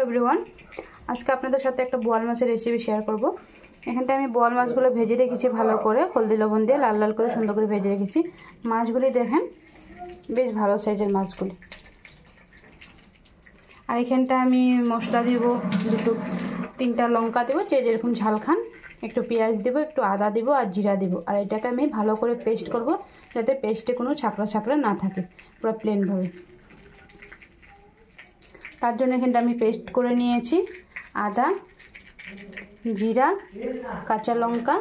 Everyone, আজকে আপনাদের সাথে একটা বোয়াল মাছের রেসিপি শেয়ার করব। এখানটা আমি বোয়াল মাছগুলো ভেজে রেখেছি ভালো করে, হলদি লবণ দিয়ে লাল লাল করে সুন্দর করে ভেজে রেখেছি। মাছগুলি দেখেন বেশ ভালো সাইজের মাছগুলি। আর এখানটা আমি মশলা দিব, দুটো তিনটা লঙ্কা দেবো, যে যেরকম ঝাল খান, একটু পেঁয়াজ দেবো, একটু আদা দিব আর জিরা দিব। আর এটাকে আমি ভালো করে পেস্ট করব, যাতে পেস্টে কোনো ছাকড়া ছাকড়া না থাকে, পুরো প্লেনভাবে। তার জন্য এখানটা আমি পেস্ট করে নিয়েছি আদা, জিরা, কাঁচা লঙ্কা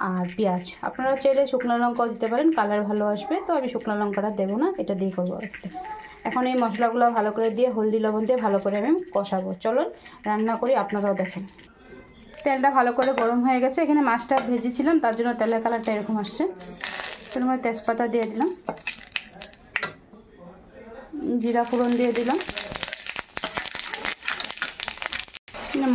আর পেঁয়াজ। আপনারা চাইলে শুকনো লঙ্কাও দিতে পারেন, কালার ভালো আসবে। তো আমি শুকনো লঙ্কাটা দেবো না, এটা দিয়ে করবো একটা। এখন এই মশলাগুলো ভালো করে দিয়ে হলদি লবণ দিয়ে ভালো করে আমি কষাবো। চলুন রান্না করি, আপনারাও দেখেন। তেলটা ভালো করে গরম হয়ে গেছে। এখানে মাছটা ভেজেছিলাম, তার জন্য তেলের কালারটা এরকম আসছে। তার মধ্যে তেজপাতা দিয়ে দিলাম, জিরা ফোড়ন দিয়ে দিলাম,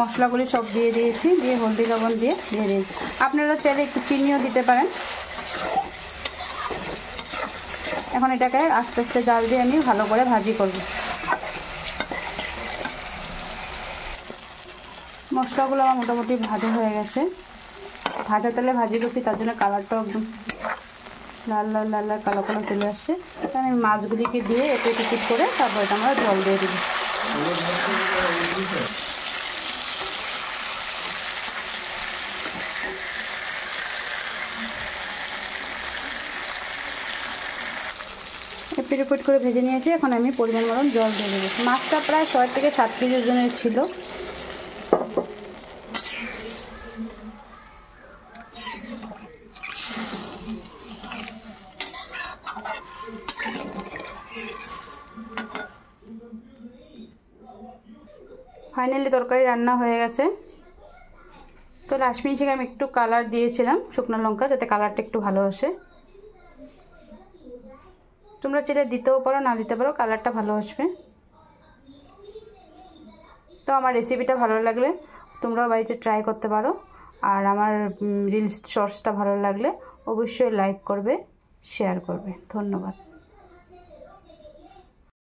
মশলাগুলি সব দিয়ে দিয়েছি, দিয়ে হলদি লবণ দিয়ে দিয়েছি। আপনারা চাইলে একটু চিনিও দিতে পারেন। এখন এটাকে আস্তে আস্তে জাল দিয়ে আমি ভালো করে ভাজি করব। মশলাগুলো আমার মোটামুটি ভাজা হয়ে গেছে, ভাজা তেলে ভাজি করছি, তার জন্য কালারটাও একদম লাল লাল লাল লাল কালো কালো চলে আসছে। আমি মাছগুলিকে দিয়ে একটু একটু করে তারপর এটা আমরা জল দিয়ে দিব। পিট করে ভেজে নিয়েছি। এখন আমি পরিমাণ মতন জল দিয়ে দেবো। মাছটা প্রায় 6 থেকে 7 কেজি ওজনের ছিল। ফাইনালি তরকারি রান্না হয়ে গেছে। তো লাস্ট মিনিটে আমি একটু কালার দিয়েছিলাম শুকনো লঙ্কা, যাতে কালারটা একটু ভালো আসে। তোমরা চাইলে দিতেও পারো, না দিতে পারো, কালারটা ভালো আসবে। তো আমার রেসিপিটা ভালো লাগলে তোমরাও বাড়িতে ট্রাই করতে পারো। আর আমার রিলস শর্টসটা ভালো লাগলে অবশ্যই লাইক করবে, শেয়ার করবে। ধন্যবাদ।